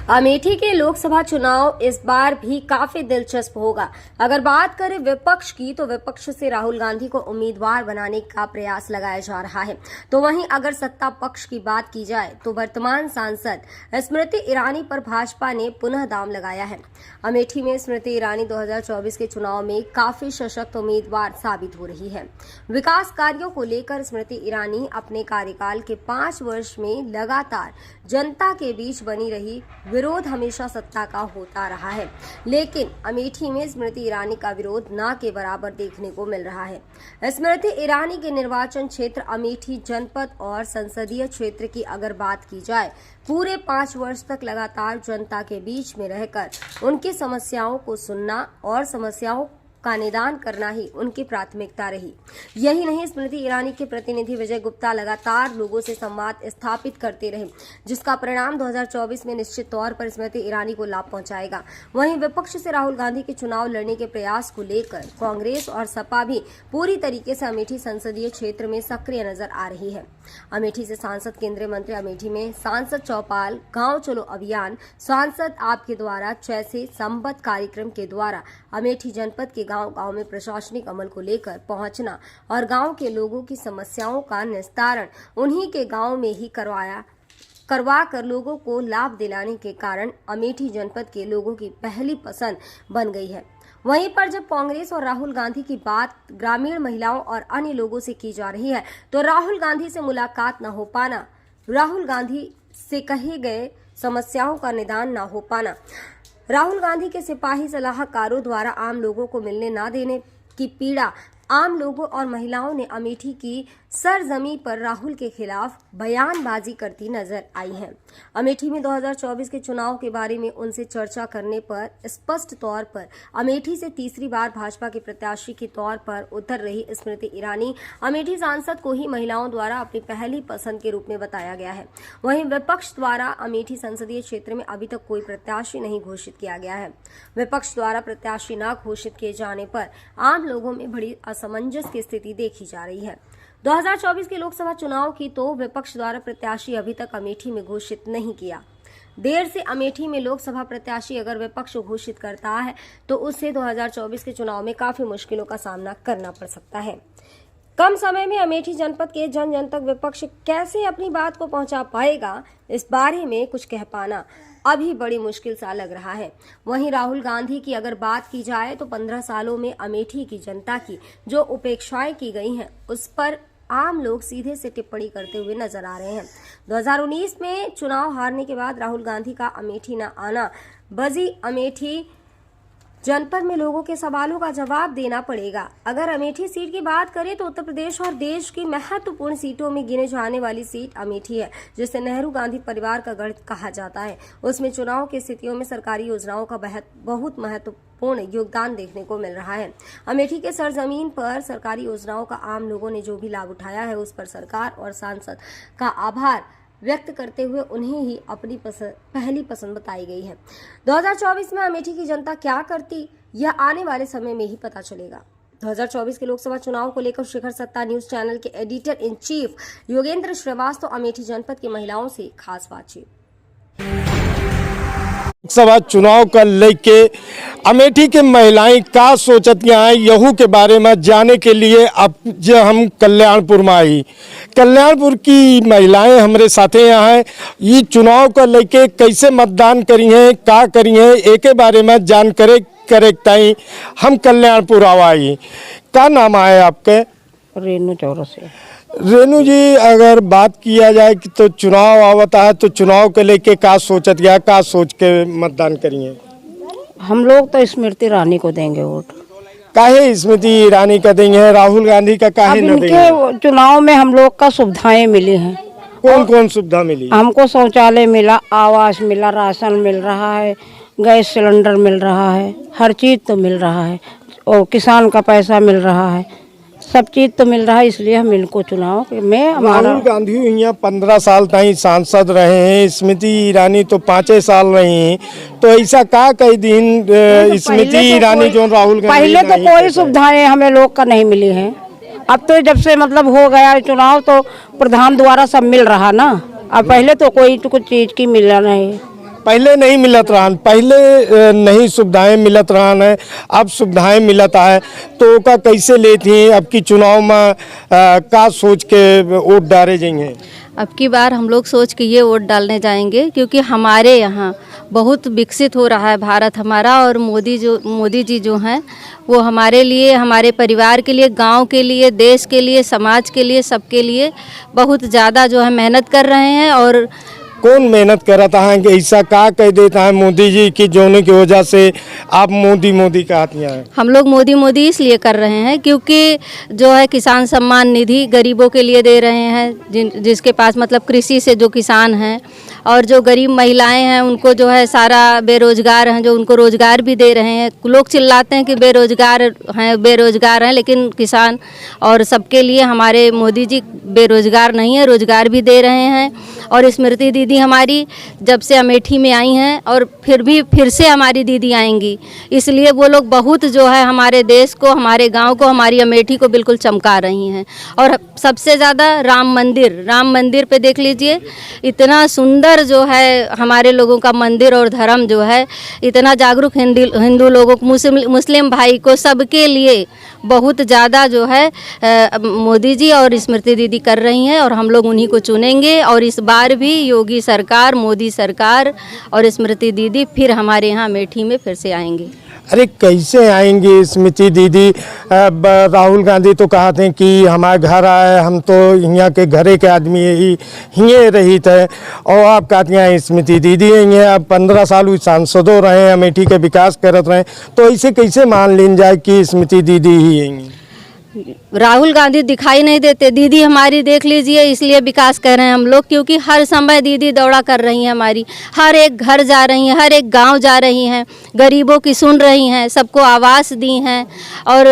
अमेठी के लोकसभा चुनाव इस बार भी काफी दिलचस्प होगा। अगर बात करें विपक्ष की, तो विपक्ष से राहुल गांधी को उम्मीदवार बनाने का प्रयास लगाया जा रहा है। तो वहीं अगर सत्ता पक्ष की बात की जाए तो वर्तमान सांसद स्मृति ईरानी पर भाजपा ने पुनः दांव लगाया है। अमेठी में स्मृति ईरानी 2024 के चुनाव में काफी सशक्त उम्मीदवार साबित हो रही है। विकास कार्यों को लेकर स्मृति ईरानी अपने कार्यकाल के 5 वर्ष में लगातार जनता के बीच बनी रही। विरोध हमेशा सत्ता का होता रहा है, लेकिन अमेठी में स्मृति ईरानी का विरोध न के बराबर देखने को मिल रहा है। स्मृति ईरानी के निर्वाचन क्षेत्र अमेठी जनपद और संसदीय क्षेत्र की अगर बात की जाए, पूरे 5 वर्ष तक लगातार जनता के बीच में रहकर उनकी समस्याओं को सुनना और समस्याओं का निदान करना ही उनकी प्राथमिकता रही। यही नहीं, स्मृति ईरानी के प्रतिनिधि विजय गुप्ता लगातार लोगों से संवाद स्थापित करते रहे, जिसका परिणाम 2024 में निश्चित तौर पर स्मृति ईरानी को लाभ पहुंचाएगा। वहीं विपक्ष से राहुल गांधी के चुनाव लड़ने के प्रयास को लेकर कांग्रेस और सपा भी पूरी तरीके से अमेठी संसदीय क्षेत्र में सक्रिय नजर आ रही है। अमेठी से सांसद केंद्रीय मंत्री, अमेठी में सांसद चौपाल, गांव चलो अभियान, सांसद आपके द्वारा जैसे संबद्ध कार्यक्रम के द्वारा अमेठी जनपद के गांव में प्रशासनिक अमल को लेकर पहुंचना और गांव के लोगों की समस्याओं का निस्तारण उन्हीं के गांव में ही करवा कर लोगों को लाभ दिलाने के कारण अमेठी जनपद के लोगों की पहली पसंद बन गई है। वहीं पर जब कांग्रेस और राहुल गांधी की बात ग्रामीण महिलाओं और अन्य लोगों से की जा रही है, तो राहुल गांधी से मुलाकात न हो पाना, राहुल गांधी से कहे गए समस्याओं का निदान न हो पाना, राहुल गांधी के सिपाही सलाहकारों द्वारा आम लोगों को मिलने न देने की पीड़ा आम लोगों और महिलाओं ने अमेठी की सरजमी पर राहुल के खिलाफ बयानबाजी करती नजर आई है। अमेठी में 2024 के चुनाव के बारे में उनसे चर्चा करने पर स्पष्ट तौर पर अमेठी से तीसरी बार भाजपा के प्रत्याशी के तौर पर उतर रही स्मृति ईरानी अमेठी सांसद को ही महिलाओं द्वारा अपनी पहली पसंद के रूप में बताया गया है। वहीं विपक्ष द्वारा अमेठी संसदीय क्षेत्र में अभी तक कोई प्रत्याशी नहीं घोषित किया गया है। विपक्ष द्वारा प्रत्याशी न घोषित किए जाने पर आम लोगों में बड़ी असमंजस की स्थिति देखी जा रही है। 2024 के लोकसभा चुनाव की तो विपक्ष द्वारा प्रत्याशी अभी तक अमेठी में घोषित नहीं किया। देर से अमेठी में लोकसभा प्रत्याशी अगर विपक्ष घोषित करता है तो उससे 2024 के चुनाव में काफी मुश्किलों का सामना करना पड़ सकता है। कम समय में अमेठी जनपद के जन तक विपक्ष कैसे अपनी बात को पहुंचा पाएगा, इस बारे में कुछ कह पाना अभी बड़ी मुश्किल सा लग रहा है। वहीं राहुल गांधी की अगर बात की जाए तो 15 सालों में अमेठी की जनता की जो उपेक्षाएं की गई हैं, उस पर आम लोग सीधे से टिप्पणी करते हुए नजर आ रहे हैं। 2019 में चुनाव हारने के बाद राहुल गांधी का अमेठी न आना बजी अमेठी जनपद में लोगों के सवालों का जवाब देना पड़ेगा। अगर अमेठी सीट की बात करें तो उत्तर प्रदेश और देश की महत्वपूर्ण सीटों में गिने जाने वाली सीट अमेठी है, जिसे नेहरू गांधी परिवार का गढ़ कहा जाता है। उसमें चुनाव की स्थितियों में सरकारी योजनाओं का बहुत महत्वपूर्ण योगदान देखने को मिल रहा है। अमेठी के सरजमीन पर सरकारी योजनाओं का आम लोगों ने जो भी लाभ उठाया है, उस पर सरकार और सांसद का आभार व्यक्त करते हुए उन्हें ही अपनी पहली पसंद बताई गई है। 2024 में अमेठी की जनता क्या करती, यह आने वाले समय में ही पता चलेगा। 2024 के लोकसभा चुनाव को लेकर शिखर सत्ता न्यूज चैनल के editor in chief Yogendra Srivastava Amethi जनपद की महिलाओं से खास बातचीत। लोकसभा चुनाव का लेके अमेठी के महिलाएं का सोचतियाँ हैं, यहू के बारे में जानने के लिए अब जो हम कल्याणपुर में आई, कल्याणपुर की महिलाएं हमारे साथे यहाँ हैं। ये चुनाव का लेके कैसे मतदान करी हैं, का करी हैं, एक के बारे में जानकारी करेक्टाई हम कल्याणपुर आई। क्या नाम है आपके? रेनू चौरसिया। रेनू जी, अगर बात किया जाए कि तो चुनाव आवता है, तो चुनाव के लेके का सोचत या का सोच के मतदान करिए? हम लोग तो स्मृति ईरानी को देंगे वोट। काहे स्मृति ईरानी का देंगे, राहुल गांधी का काहे न देंगे? इनके चुनाव में हम लोग का सुविधाएं मिली हैं। कौन कौन सुविधा मिली? हमको शौचालय मिला, आवास मिला, राशन मिल रहा है, गैस सिलेंडर मिल रहा है, हर चीज तो मिल रहा है, और किसान का पैसा मिल रहा है, सब चीज तो मिल रहा है। इसलिए हम इनको चुनाव में राहुल गांधी यहाँ 15 साल तक सांसद रहे हैं, स्मृति ईरानी तो 5 साल रही, तो ऐसा का कई दिन स्मृति ईरानी जो राहुल गांधी पहले तो कोई सुविधाएं हमें लोग का नहीं मिली हैं। अब तो जब से मतलब हो गया चुनाव तो प्रधान द्वारा सब मिल रहा ना, अब पहले तो कोई कुछ चीज की मिला नहीं। पहले नहीं मिलत रहन, पहले नहीं सुविधाएं मिलत रहन है, अब सुविधाएं मिलत है, तो का कैसे लेती अब की चुनाव में का सोच के वोट डाले जाएंगे? अब की बार हम लोग सोच के ये वोट डालने जाएंगे क्योंकि हमारे यहाँ बहुत विकसित हो रहा है भारत हमारा, और मोदी जी जो हैं वो हमारे लिए, हमारे परिवार के लिए, गांव के लिए, देश के लिए, समाज के लिए, सबके लिए बहुत ज़्यादा जो है मेहनत कर रहे हैं। और कौन मेहनत करता है कि ऐसा का कह देता है मोदी जी की जोने की वजह से आप मोदी मोदी कहती हैं? हम लोग मोदी मोदी इसलिए कर रहे हैं क्योंकि जो है किसान सम्मान निधि गरीबों के लिए दे रहे हैं, जिसके पास मतलब कृषि से जो किसान हैं, और जो गरीब महिलाएं हैं उनको जो है सारा बेरोजगार हैं जो उनको रोजगार भी दे रहे हैं। लोग चिल्लाते हैं कि बेरोजगार हैं, लेकिन किसान और सबके लिए हमारे मोदी जी बेरोजगार नहीं है, रोजगार भी दे रहे हैं। और स्मृति दीदी हमारी जब से अमेठी में आई हैं और फिर से हमारी दीदी आएंगी, इसलिए वो लोग बहुत जो है हमारे देश को, हमारे गांव को, हमारी अमेठी को बिल्कुल चमका रही हैं। और सबसे ज़्यादा राम मंदिर पे देख लीजिए, इतना सुंदर जो है हमारे लोगों का मंदिर और धर्म जो है, इतना जागरूक हिंदू लोगों को, मुस्लिम भाई को, सबके लिए बहुत ज़्यादा जो है मोदी जी और स्मृति दीदी कर रही हैं, और हम लोग उन्हीं को चुनेंगे। और इस बार भी योगी सरकार, मोदी सरकार और स्मृति दीदी फिर हमारे यहाँ अमेठी में फिर से आएंगे। अरे कैसे आएंगी स्मृति दीदी? राहुल गांधी तो कहते हैं कि हमारे घर आए, हम तो यहाँ के घरे के आदमी ही रही थे, और आप कहती हैं स्मृति दीदी हैं, आप 15 साल सांसदों रहे, अमेठी के विकास करते रहे, तो ऐसे कैसे मान लीन जाए कि स्मृति दीदी ही हैं? राहुल गांधी दिखाई नहीं देते, दीदी हमारी देख लीजिए, इसलिए विकास कर रहे हैं हम लोग, क्योंकि हर समय दीदी दौड़ा कर रही हैं हमारी, हर एक घर जा रही हैं, हर एक गांव जा रही हैं, गरीबों की सुन रही हैं, सबको आवास दी हैं। और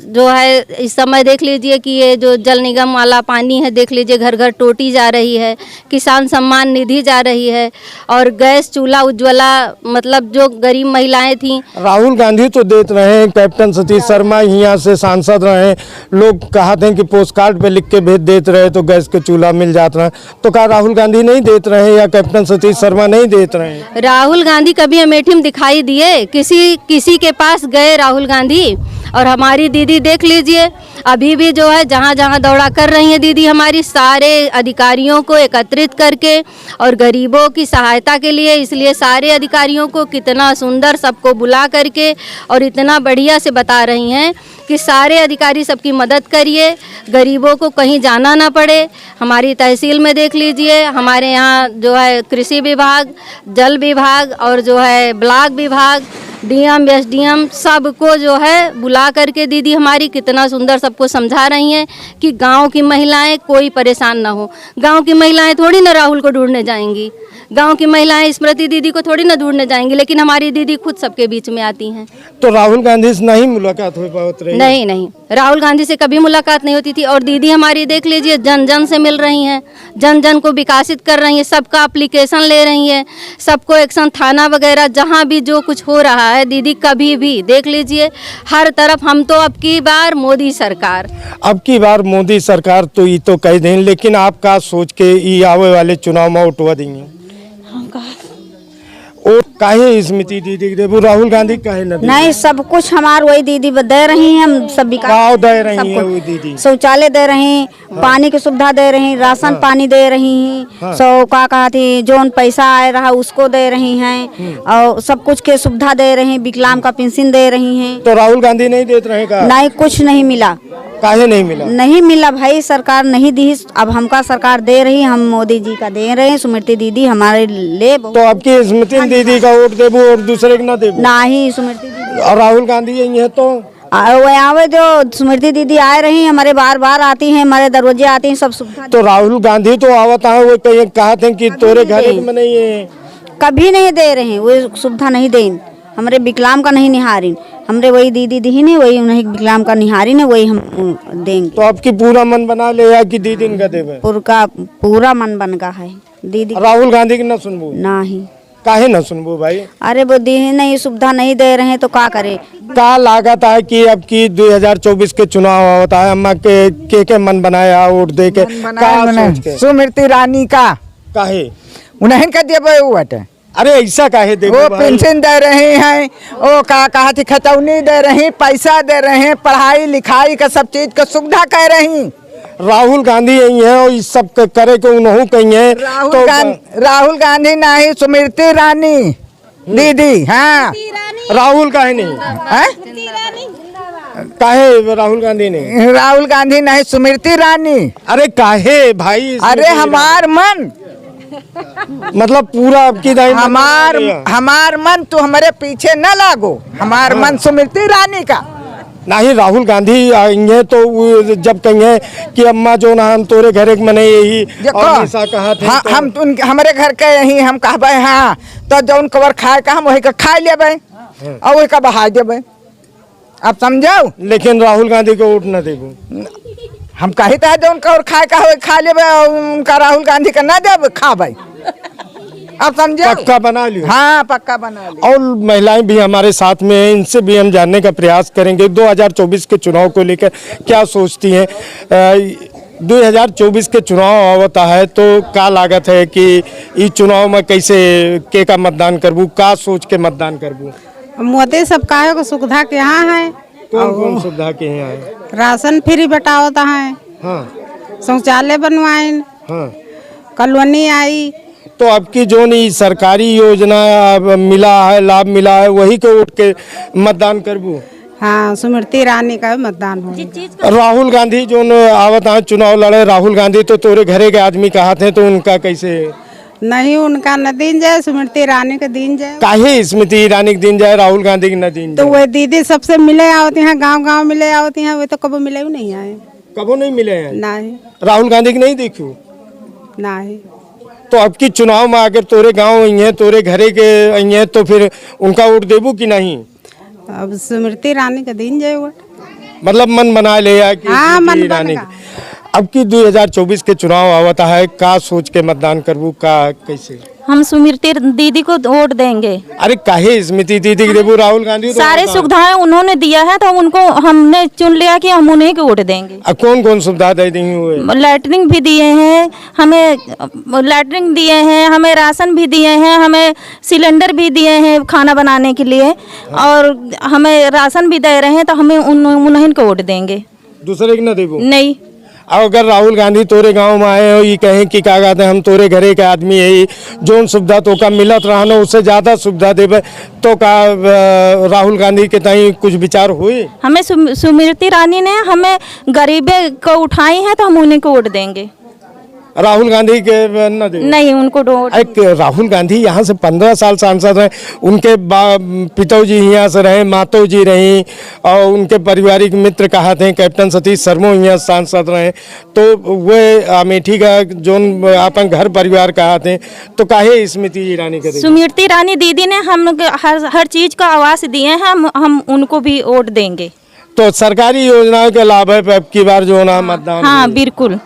जो है इस समय देख लीजिए कि ये जो जल निगम वाला पानी है, देख लीजिए घर घर टोटी जा रही है, किसान सम्मान निधि जा रही है, और गैस चूल्हा उज्ज्वला, मतलब जो गरीब महिलाएं थीं। राहुल गांधी तो देते रहे, कैप्टन सतीश शर्मा यहाँ से सांसद रहे, लोग कहते हैं कि पोस्ट कार्ड पे लिख के भेज देते रहे तो गैस के चूल्हा मिल जाता रहा, तो क्या राहुल गांधी नहीं देते रहे या कैप्टन सतीश शर्मा नहीं देते रहे? राहुल गांधी कभी अमेठी में दिखाई दिए? किसी के पास गए राहुल गांधी? और हमारी दीदी देख लीजिए, अभी भी जो है जहाँ जहाँ दौड़ा कर रही है दीदी हमारी, सारे अधिकारियों को एकत्रित करके और गरीबों की सहायता के लिए, इसलिए सारे अधिकारियों को कितना सुंदर सबको बुला करके और इतना बढ़िया से बता रही हैं कि सारे अधिकारी सबकी मदद करिए, गरीबों को कहीं जाना ना पड़े। हमारी तहसील में देख लीजिए, हमारे यहाँ जो है कृषि विभाग, जल विभाग और जो है ब्लॉक विभाग, डीएम, एसडीएम, सबको जो है बुला करके दीदी हमारी कितना सुंदर सबको समझा रही हैं कि गांव की महिलाएं कोई परेशान ना हो। गांव की महिलाएं थोड़ी ना राहुल को ढूंढने जाएंगी, गांव की महिलाएं स्मृति दीदी को थोड़ी ना ढूंढने जाएंगी, लेकिन हमारी दीदी खुद सबके बीच में आती हैं। तो राहुल गांधी से नहीं मुलाकात हो पाती रही? नहीं, राहुल गांधी से कभी मुलाकात नहीं होती थी। और दीदी हमारी देख लीजिए जन जन से मिल रही हैं, जन जन को विकासित कर रही हैं, सबका एप्लीकेशन ले रही हैं, सबको एक्शन, थाना वगैरह जहां भी जो कुछ हो रहा है दीदी कभी भी देख लीजिए हर तरफ। हम तो अब की बार मोदी सरकार तो ये तो कह दें, लेकिन आप का सोच के ये आवे वाले चुनाव में उठवा देंगे? और काहे स्मृति दीदी देबू, राहुल गांधी काहे नहीं? सब कुछ हमार वही दीदी दे रही हैं, हम सब विकास दे रही है वही दीदी, शौचालय दे रही हैं, पानी की सुविधा दे रही, राशन पानी दे रही हैं, सो का कहा थी जो पैसा आए रहा उसको दे रही हैं, और सब कुछ के सुविधा दे रही, विकलांग का पेंशन दे रही हैं। तो राहुल गांधी नहीं देते रहेगा? नहीं, कुछ नहीं मिला। काहे नहीं मिला? नहीं मिला भाई, सरकार नहीं दी, अब हमका सरकार दे रही, हम मोदी जी का दे रहे हैं, स्मृति दीदी हमारे ले। तो आपकी स्मृति दीदी का वोट देबू और दूसरे को ना देबू? नहीं, स्मृति दीदी। और राहुल गांधी यही है तो आवे जो स्मृति दीदी आए रही, हमारे बार आती हैं, हमारे दरवाजे आती हैं, सब सुविधा। तो राहुल गांधी तो आवता है, वो कहीं कहते हैं कि तोरे घर में नहीं है, कभी नहीं दे रहे हैं, वो सुविधा नहीं दें, हमारे विकलांग का नहीं निहारिन, हमरे वही दीदी दी ने, वही उन्हें विकलांग का निहारिन है, वही हम देंगे। तो आपकी पूरा मन बना ले या कि दीदी का देवे? पूरा मन बन गया है दीदी। राहुल गांधी की ना सुनबू? नहीं। काहे ना सुनबू भाई? अरे वो दी नहीं, सुविधा नहीं दे रहे हैं तो क्या करे? का लागत है कि अब की 2024 के चुनाव होता है, अम्मा के मन बनाया वोट दे के? स्मृति रानी का काहे उन्हें का दिए बटे? अरे ऐसा काहे देखो वो भाई? पेंशन दे रहे हैं, वो कहा थी खतौनी दे रही, पैसा दे रहे हैं, पढ़ाई लिखाई का सब चीज का सुविधा कह रही। राहुल गांधी यही है और इस सब करे के उन्होंने कही है राहुल गांधी नहीं, स्मृति ईरानी दीदी। हाँ, राहुल काहे नहीं हैं? काहे राहुल गांधी नहीं? राहुल गांधी नहीं, स्मृति ईरानी। अरे काहे भाई? अरे हमार मन, मतलब पूरा आपकी दाई हमार मन तो हमारे पीछे न लागो, हमार मन स्मृति ईरानी का नहीं। राहुल गांधी आएंगे तो वो जब कहेंगे कि अम्मा जो ना हम तोरे घर एक मने यही हमेशा कहा थे। हाँ, तो हम हमारे घर के यही हम कहबे। हाँ, तो जौन कवर खाए का हम वही का खा लेबे और वही का बहा देबे। आप समझो। लेकिन राहुल गांधी को वोट न देबो। हम कही तो जौन कवर खाए का हो खा लेबे और उनका राहुल गांधी का न देबे खाबे। आप समझो। पक्का बना लियो। हाँ, पक्का बना लियो। और महिलाएं भी हमारे साथ में हैं, इनसे भी हम जानने का प्रयास करेंगे 2024 के चुनाव को लेकर क्या सोचती हैं। 2024 के चुनाव आवता है तो का लागत है कि इस चुनाव में कैसे के का मतदान करबू, का सोच के मतदान करबू? मोदी सब काहे को सुविधा के यहाँ है, कौन कौन सुविधा के यहाँ है? राशन फ्री बटावता है, हाँ शौचालय बनवाइन, हाँ। कॉलोनी आई। तो आपकी जो नहीं सरकारी योजना मिला है, लाभ मिला है, वही को उठ के मतदान करबू? हाँ, स्मृति ईरानी का मतदान हो। राहुल गांधी जो आवत है चुनाव लड़े, राहुल गांधी तो तोरे घरे के आदमी कहा थे, तो उनका कैसे नहीं, उनका न दिन जाए, स्मृति ईरानी का दिन जाए। काहे स्मृति ईरानी के दिन जाए, राहुल गांधी के न दिन तो जाए? वह दीदी सबसे मिले आवती हैं, गांव-गांव मिले आवती हैं, वे तो कभी मिले ही नहीं आए। कबो नहीं मिले हैं? नहीं राहुल गांधी की नहीं देखू? नहीं। तो अब की चुनाव में अगर तोरे गांव आई हैं, तोरे घरे के आई हैं, तो फिर उनका वोट देबू कि नहीं? अब स्मृति ईरानी का दिन जाए वोट। मतलब मन बना ले या कि हाँ, स्मृति मन ईरानी बनेगा। अब की 2024 के चुनाव आवता है, का सोच के मतदान करबू, का कैसे? हम स्मृति दीदी को वोट देंगे। अरे काहे स्मृति दीदी के देबू? राहुल गांधी तो सारे सुविधाएं उन्होंने दिया है तो उनको हमने चुन लिया कि हम उन्हीं को वोट देंगे। अब कौन कौन सुविधा दे दी हुए? लैटरिन भी दिए हैं हमें, लैटरिन दिए हैं हमें, राशन भी दिए हैं हमें, सिलेंडर भी दिए हैं खाना बनाने के लिए, और हमें राशन भी दे रहे हैं, तो हमें उन्हीं को वोट देंगे। दूसरे के न देबू? नहीं। अब अगर राहुल गांधी तोरे गांव में आए हो, ये कहें कि क्या कहते हैं हम तोरे घरे के आदमी है, जोन सुविधा तो का मिलत रहना उससे ज्यादा सुविधा देवे, तो का राहुल गांधी के तई कुछ विचार हुए? हमें स्मृति ईरानी ने हमें गरीबे को उठाई है, तो हम उन्हीं को वोट देंगे। राहुल गांधी के न दे? नहीं, उनको वोट। एक राहुल गांधी यहाँ से 15 साल सांसद रहे, उनके पिताजी यहाँ से रहे, मातो जी रही, और उनके पारिवारिक मित्र कहा थे कैप्टन सतीश शर्मा यहाँ सांसद रहे, तो वे अमेठी का जो अपन घर परिवार कहा थे, तो काहे स्मृति ईरानी के? स्मृति ईरानी दीदी ने हम हर चीज का आवास दिए हैं, हम उनको भी वोट देंगे। तो सरकारी योजनाओं के लाभ है अब की बार जो ना मतदान? हाँ बिल्कुल।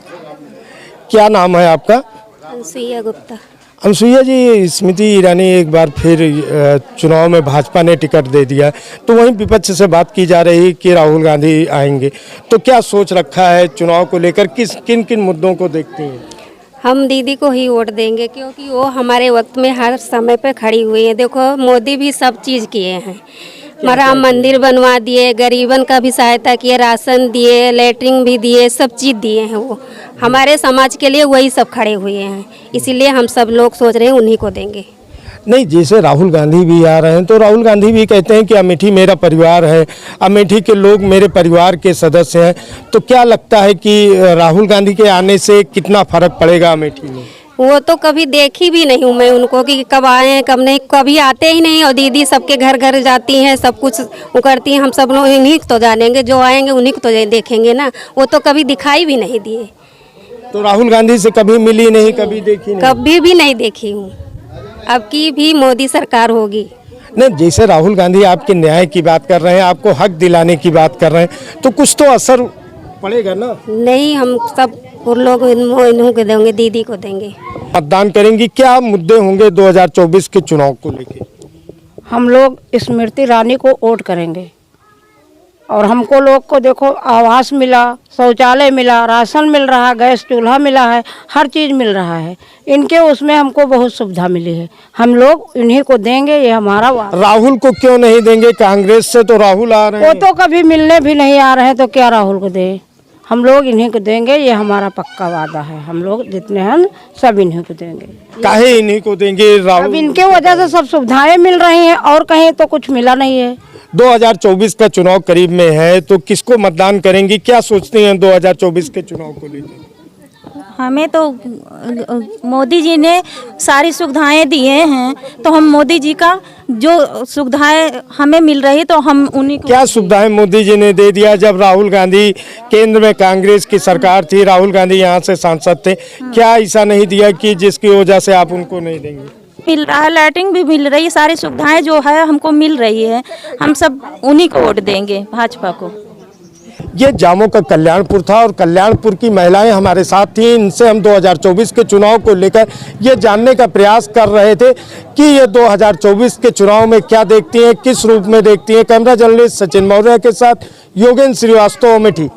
क्या नाम है आपका? अनुसुईया गुप्ता। अनुसुईया जी, स्मृति ईरानी एक बार फिर चुनाव में भाजपा ने टिकट दे दिया, तो वहीं विपक्ष से बात की जा रही कि राहुल गांधी आएंगे, तो क्या सोच रखा है चुनाव को लेकर, किन किन मुद्दों को देखती हैं? हम दीदी को ही वोट देंगे, क्योंकि वो हमारे वक्त में हर समय पे खड़ी हुई है। देखो, मोदी भी सब चीज़ किए हैं, राम मंदिर बनवा दिए, गरीबन का भी सहायता किए, राशन दिए, लेटरिन भी दिए, सब चीज़ दिए हैं। वो हमारे समाज के लिए वही सब खड़े हुए हैं, इसीलिए हम सब लोग सोच रहे हैं उन्हीं को देंगे। नहीं, जैसे राहुल गांधी भी आ रहे हैं, तो राहुल गांधी भी कहते हैं कि अमेठी मेरा परिवार है, अमेठी के लोग मेरे परिवार के सदस्य हैं, तो क्या लगता है कि राहुल गांधी के आने से कितना फर्क पड़ेगा अमेठी में? वो तो कभी देखी भी नहीं हूँ मैं उनको कि कब आए हैं कब नहीं, कभी आते ही नहीं, और दीदी सबके घर घर जाती हैं, सब कुछ वो करती हैं। हम सब लोग इन्हीं को तो जानेंगे, जो आएंगे उन्हीं को तो देखेंगे ना। वो तो कभी दिखाई भी नहीं दिए। तो राहुल गांधी से कभी मिली नहीं, कभी देखी नहीं? कभी भी नहीं देखी हूँ। अब की भी मोदी सरकार होगी। नहीं, जैसे राहुल गांधी आपके न्याय की बात कर रहे हैं, आपको हक दिलाने की बात कर रहे हैं, तो कुछ तो असर पड़ेगा ना? नहीं, हम सब लोग इन्हों को देंगे, दीदी को देंगे। मतदान करेंगी, क्या मुद्दे होंगे 2024 के चुनाव को लेकर? हम लोग स्मृति ईरानी को वोट करेंगे और हमको लोग को देखो आवास मिला, शौचालय मिला, राशन मिल रहा, गैस चूल्हा मिला है, हर चीज़ मिल रहा है। इनके उसमें हमको बहुत सुविधा मिली है, हम लोग इन्हीं को देंगे, ये हमारा वादा। राहुल को क्यों नहीं देंगे? कांग्रेस से तो राहुल आ रहे वो हैं। तो कभी मिलने भी नहीं आ रहे हैं, तो क्या राहुल को दें? हम लोग इन्हीं को देंगे, ये हमारा पक्का वादा है। हम लोग जितने हैं सब इन्हीं को देंगे। काहे इन्हीं को देंगे? अब राहुल इनके वजह से सब सुविधाएं मिल रही हैं और कहीं तो कुछ मिला नहीं है। 2024 का चुनाव करीब में है, तो किसको मतदान करेंगी? क्या सोचते हैं 2024 के चुनाव को लेकर? हमें तो मोदी जी ने सारी सुविधाएं दिए हैं, तो हम मोदी जी का जो सुविधाएं हमें मिल रही तो हम उन्हीं को। क्या सुविधाएं मोदी जी ने दे दिया? जब राहुल गांधी केंद्र में कांग्रेस की सरकार थी, राहुल गांधी यहाँ से सांसद थे, क्या ऐसा नहीं दिया कि जिसकी वजह से आप उनको नहीं देंगे? मिल रहा है, लैट्रिन भी मिल रही है, सारी सुविधाएं जो है हमको मिल रही है। हम सब उन्हीं को वोट देंगे, भाजपा को। ये जामो का कल्याणपुर था और कल्याणपुर की महिलाएं हमारे साथ थीं। इनसे हम 2024 के चुनाव को लेकर ये जानने का प्रयास कर रहे थे कि ये 2024 के चुनाव में क्या देखती हैं, किस रूप में देखती हैं। कैमरा जर्नलिस्ट सचिन मौर्य के साथ योगेंद्र श्रीवास्तव, अमेठी।